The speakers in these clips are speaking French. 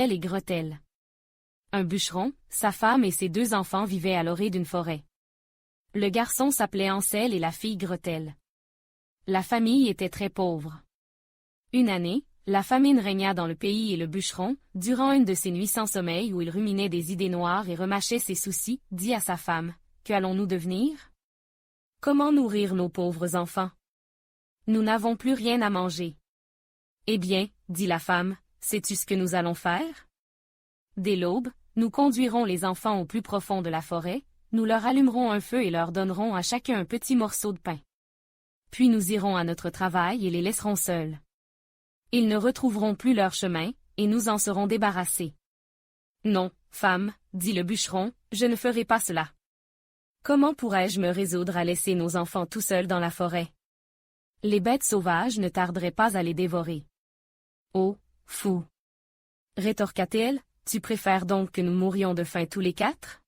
et Gretel. Un bûcheron, sa femme et ses 2 enfants vivaient à l'orée d'une forêt. Le garçon s'appelait Hansel et la fille Gretel. La famille était très pauvre. Une année, la famine régna dans le pays et le bûcheron, durant une de ces nuits sans sommeil où il ruminait des idées noires et remâchait ses soucis, dit à sa femme, « Qu'allons-nous devenir? Comment nourrir nos pauvres enfants? Nous n'avons plus rien à manger. » « Eh bien, dit la femme, sais-tu ce que nous allons faire? Dès l'aube, nous conduirons les enfants au plus profond de la forêt, nous leur allumerons un feu et leur donnerons à chacun un petit morceau de pain. Puis nous irons à notre travail et les laisserons seuls. Ils ne retrouveront plus leur chemin, et nous en serons débarrassés. Non, femme, dit le bûcheron, je ne ferai pas cela. Comment pourrais-je me résoudre à laisser nos enfants tout seuls dans la forêt? Les bêtes sauvages ne tarderaient pas à les dévorer. Oh, fou! Rétorqua-t-elle, tu préfères donc que nous mourions de faim tous les 4?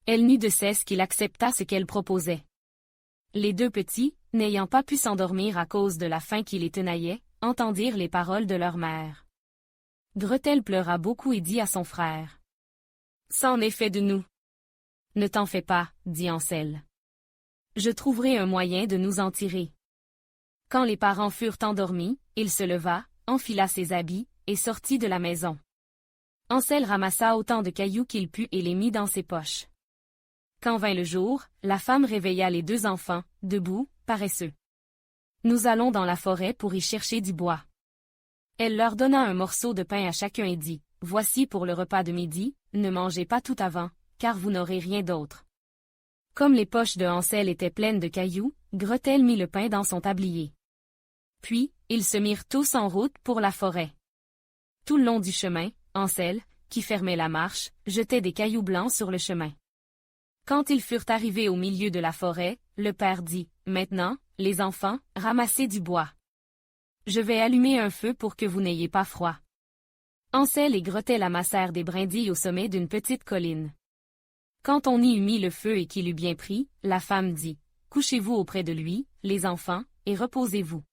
Elle n'eut de cesse qu'il accepta ce qu'elle proposait. Les 2 petits, n'ayant pas pu s'endormir à cause de la faim qui les tenaillait, entendirent les paroles de leur mère. Gretel pleura beaucoup et dit à son frère. « C'en est fait de nous. »« Ne t'en fais pas, dit Hansel. Je trouverai un moyen de nous en tirer. » Quand les parents furent endormis, il se leva, enfila ses habits, et sortit de la maison. Hansel ramassa autant de cailloux qu'il put et les mit dans ses poches. Quand vint le jour, la femme réveilla les 2 enfants, debout, paresseux. « Nous allons dans la forêt pour y chercher du bois. » Elle leur donna un morceau de pain à chacun et dit, « Voici pour le repas de midi, ne mangez pas tout avant, car vous n'aurez rien d'autre. » Comme les poches de Hansel étaient pleines de cailloux, Gretel mit le pain dans son tablier. Puis, ils se mirent tous en route pour la forêt. Tout le long du chemin, Hansel, qui fermait la marche, jetait des cailloux blancs sur le chemin. Quand ils furent arrivés au milieu de la forêt, le père dit, « Maintenant, les enfants, ramassez du bois. Je vais allumer un feu pour que vous n'ayez pas froid. » Hansel et Gretel amassèrent des brindilles au sommet d'une petite colline. Quand on y eut mis le feu et qu'il eut bien pris, la femme dit, « Couchez-vous auprès de lui, les enfants, et reposez-vous.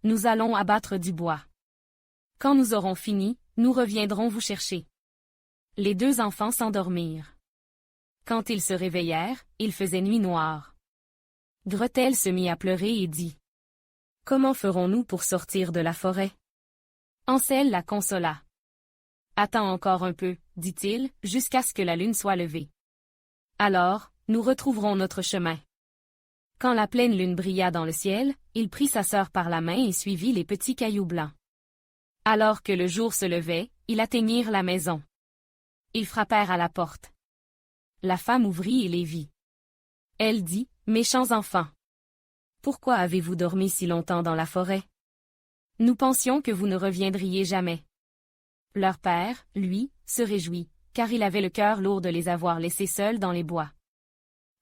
Nous allons abattre du bois. Quand nous aurons fini, nous reviendrons vous chercher. » Les 2 enfants s'endormirent. Quand ils se réveillèrent, il faisait nuit noire. Gretel se mit à pleurer et dit, « Comment ferons-nous pour sortir de la forêt? » Hansel la consola. « Attends encore un peu, dit-il, jusqu'à ce que la lune soit levée. Alors, nous retrouverons notre chemin. » Quand la pleine lune brilla dans le ciel, il prit sa sœur par la main et suivit les petits cailloux blancs. Alors que le jour se levait, ils atteignirent la maison. Ils frappèrent à la porte. La femme ouvrit et les vit. Elle dit, « Méchants enfants! Pourquoi avez-vous dormi si longtemps dans la forêt? Nous pensions que vous ne reviendriez jamais. » Leur père, lui, se réjouit, car il avait le cœur lourd de les avoir laissés seuls dans les bois.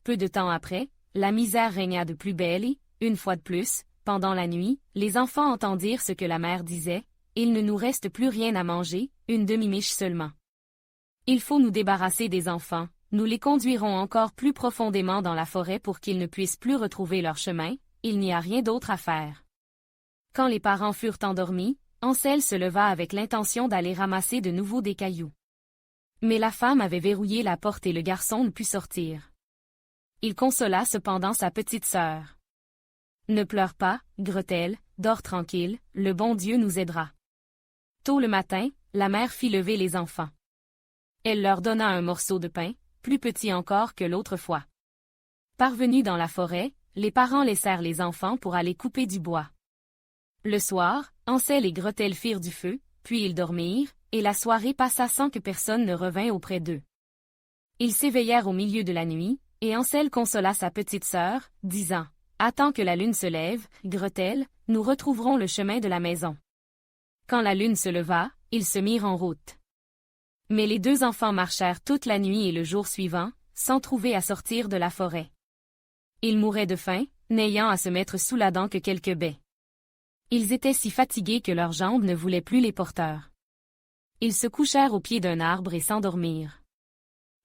Peu de temps après, la misère régna de plus belle et, une fois de plus, pendant la nuit, les enfants entendirent ce que la mère disait, « Il ne nous reste plus rien à manger, une demi-miche seulement. Il faut nous débarrasser des enfants, nous les conduirons encore plus profondément dans la forêt pour qu'ils ne puissent plus retrouver leur chemin, il n'y a rien d'autre à faire. » Quand les parents furent endormis, Hansel se leva avec l'intention d'aller ramasser de nouveau des cailloux. Mais la femme avait verrouillé la porte et le garçon ne put sortir. Il consola cependant sa petite sœur. « Ne pleure pas, Gretel, dors tranquille, le bon Dieu nous aidera. » Tôt le matin, la mère fit lever les enfants. Elle leur donna un morceau de pain, plus petit encore que l'autre fois. Parvenus dans la forêt, les parents laissèrent les enfants pour aller couper du bois. Le soir, Hansel et Gretel firent du feu, puis ils dormirent, et la soirée passa sans que personne ne revint auprès d'eux. Ils s'éveillèrent au milieu de la nuit, et Hansel consola sa petite sœur, disant, « Attends que la lune se lève, Gretel, nous retrouverons le chemin de la maison. » Quand la lune se leva, ils se mirent en route. Mais les 2 enfants marchèrent toute la nuit et le jour suivant, sans trouver à sortir de la forêt. Ils mouraient de faim, n'ayant à se mettre sous la dent que quelques baies. Ils étaient si fatigués que leurs jambes ne voulaient plus les porteurs. Ils se couchèrent au pied d'un arbre et s'endormirent.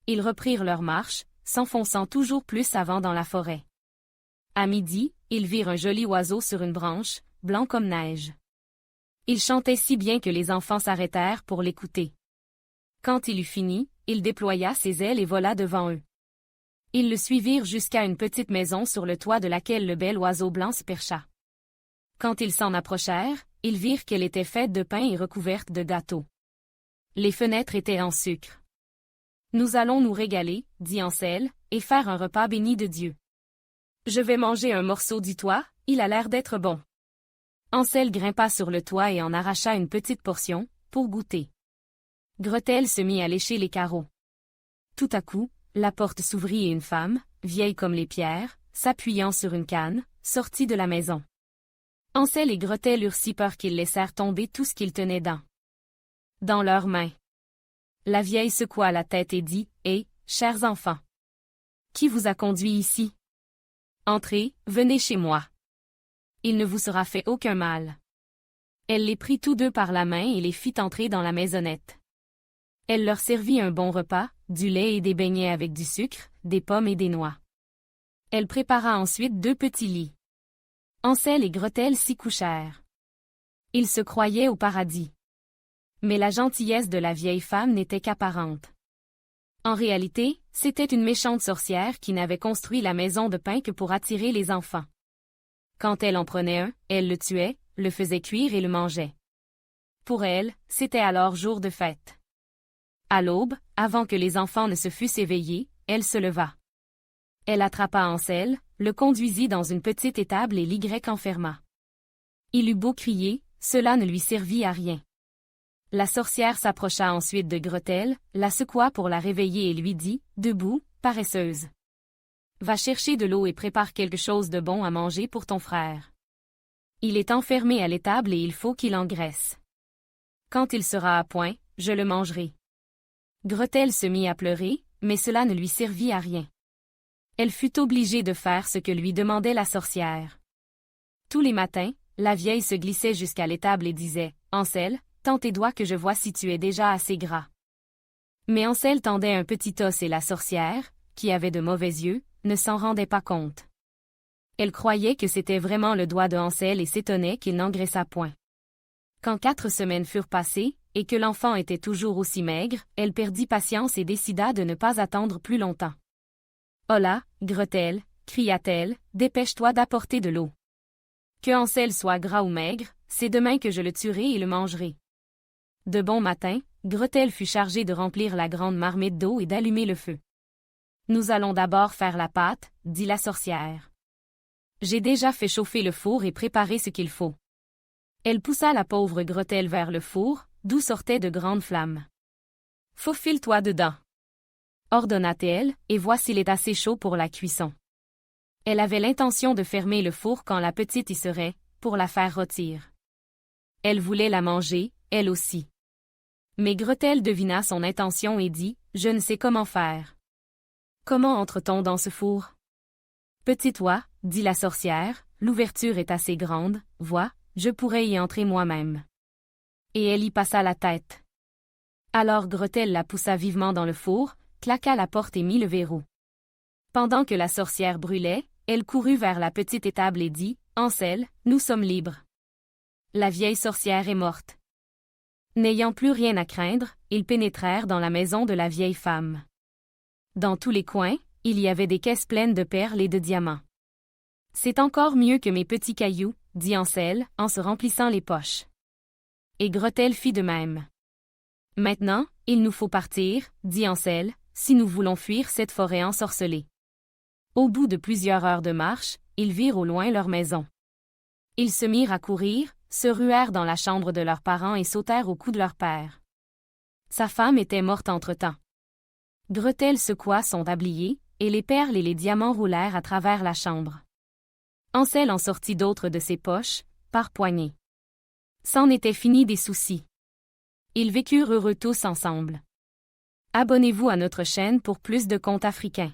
Ils reprirent leur marche, s'enfonçant toujours plus avant dans la forêt. À midi, ils virent un joli oiseau sur une branche, blanc comme neige. Il chantait si bien que les enfants s'arrêtèrent pour l'écouter. Quand il eut fini, il déploya ses ailes et vola devant eux. Ils le suivirent jusqu'à une petite maison sur le toit de laquelle le bel oiseau blanc se percha. Quand ils s'en approchèrent, ils virent qu'elle était faite de pain et recouverte de gâteaux. Les fenêtres étaient en sucre. « Nous allons nous régaler, dit Ansel, et faire un repas béni de Dieu. Je vais manger un morceau du toit, il a l'air d'être bon. » Ansel grimpa sur le toit et en arracha une petite portion, pour goûter. Gretel se mit à lécher les carreaux. Tout à coup, la porte s'ouvrit et une femme, vieille comme les pierres, s'appuyant sur une canne, sortit de la maison. Ansel et Gretel eurent si peur qu'ils laissèrent tomber tout ce qu'ils tenaient dans leurs mains. La vieille secoua la tête et dit, « Hé, chers enfants! Qui vous a conduit ici? Entrez, venez chez moi. Il ne vous sera fait aucun mal. » Elle les prit tous deux par la main et les fit entrer dans la maisonnette. Elle leur servit un bon repas, du lait et des beignets avec du sucre, des pommes et des noix. Elle prépara ensuite 2 petits lits. Ansel et Gretel s'y couchèrent. Ils se croyaient au paradis. Mais la gentillesse de la vieille femme n'était qu'apparente. En réalité, c'était une méchante sorcière qui n'avait construit la maison de pain que pour attirer les enfants. Quand elle en prenait un, elle le tuait, le faisait cuire et le mangeait. Pour elle, c'était alors jour de fête. À l'aube, avant que les enfants ne se fussent éveillés, elle se leva. Elle attrapa Ansel, le conduisit dans une petite étable et l'Y enferma. Il eut beau crier, cela ne lui servit à rien. La sorcière s'approcha ensuite de Gretel, la secoua pour la réveiller et lui dit, « Debout, paresseuse. Va chercher de l'eau et prépare quelque chose de bon à manger pour ton frère. Il est enfermé à l'étable et il faut qu'il engraisse. Quand il sera à point, je le mangerai. » Gretel se mit à pleurer, mais cela ne lui servit à rien. Elle fut obligée de faire ce que lui demandait la sorcière. Tous les matins, la vieille se glissait jusqu'à l'étable et disait, « Ansel, tends tes doigts que je vois si tu es déjà assez gras. » Mais Ansel tendait un petit os et la sorcière, qui avait de mauvais yeux, ne s'en rendait pas compte. Elle croyait que c'était vraiment le doigt de Ansel et s'étonnait qu'il n'engraissât point. Quand 4 semaines furent passées, et que l'enfant était toujours aussi maigre, elle perdit patience et décida de ne pas attendre plus longtemps. « Hola, Gretel, cria-t-elle, dépêche-toi d'apporter de l'eau. Que Ansel soit gras ou maigre, c'est demain que je le tuerai et le mangerai. » De bon matin, Gretel fut chargée de remplir la grande marmite d'eau et d'allumer le feu. « Nous allons d'abord faire la pâte, dit la sorcière. J'ai déjà fait chauffer le four et préparé ce qu'il faut. » Elle poussa la pauvre Gretel vers le four, d'où sortaient de grandes flammes. « Faufile-toi dedans, » ordonna-t-elle, et vois s'il est assez chaud pour la cuisson. Elle avait l'intention de fermer le four quand la petite y serait, pour la faire rôtir. Elle voulait la manger, elle aussi. Mais Gretel devina son intention et dit, « Je ne sais comment faire. » « Comment entre-t-on dans ce four? » « Petite oie, dit la sorcière, l'ouverture est assez grande, vois, je pourrais y entrer moi-même. » Et elle y passa la tête. Alors Gretel la poussa vivement dans le four, claqua la porte et mit le verrou. Pendant que la sorcière brûlait, elle courut vers la petite étable et dit, « Ansel, nous sommes libres. La vieille sorcière est morte. » N'ayant plus rien à craindre, ils pénétrèrent dans la maison de la vieille femme. Dans tous les coins, il y avait des caisses pleines de perles et de diamants. « C'est encore mieux que mes petits cailloux, » dit Ansel, en se remplissant les poches. Et Gretel fit de même. « Maintenant, il nous faut partir, » dit Ansel, « si nous voulons fuir cette forêt ensorcelée. » Au bout de plusieurs heures de marche, ils virent au loin leur maison. Ils se mirent à courir, se ruèrent dans la chambre de leurs parents et sautèrent au cou de leur père. Sa femme était morte entre-temps. Gretel secoua son tablier, et les perles et les diamants roulèrent à travers la chambre. Ansel en sortit d'autres de ses poches, par poignées. C'en était fini des soucis. Ils vécurent heureux tous ensemble. Abonnez-vous à notre chaîne pour plus de contes africains.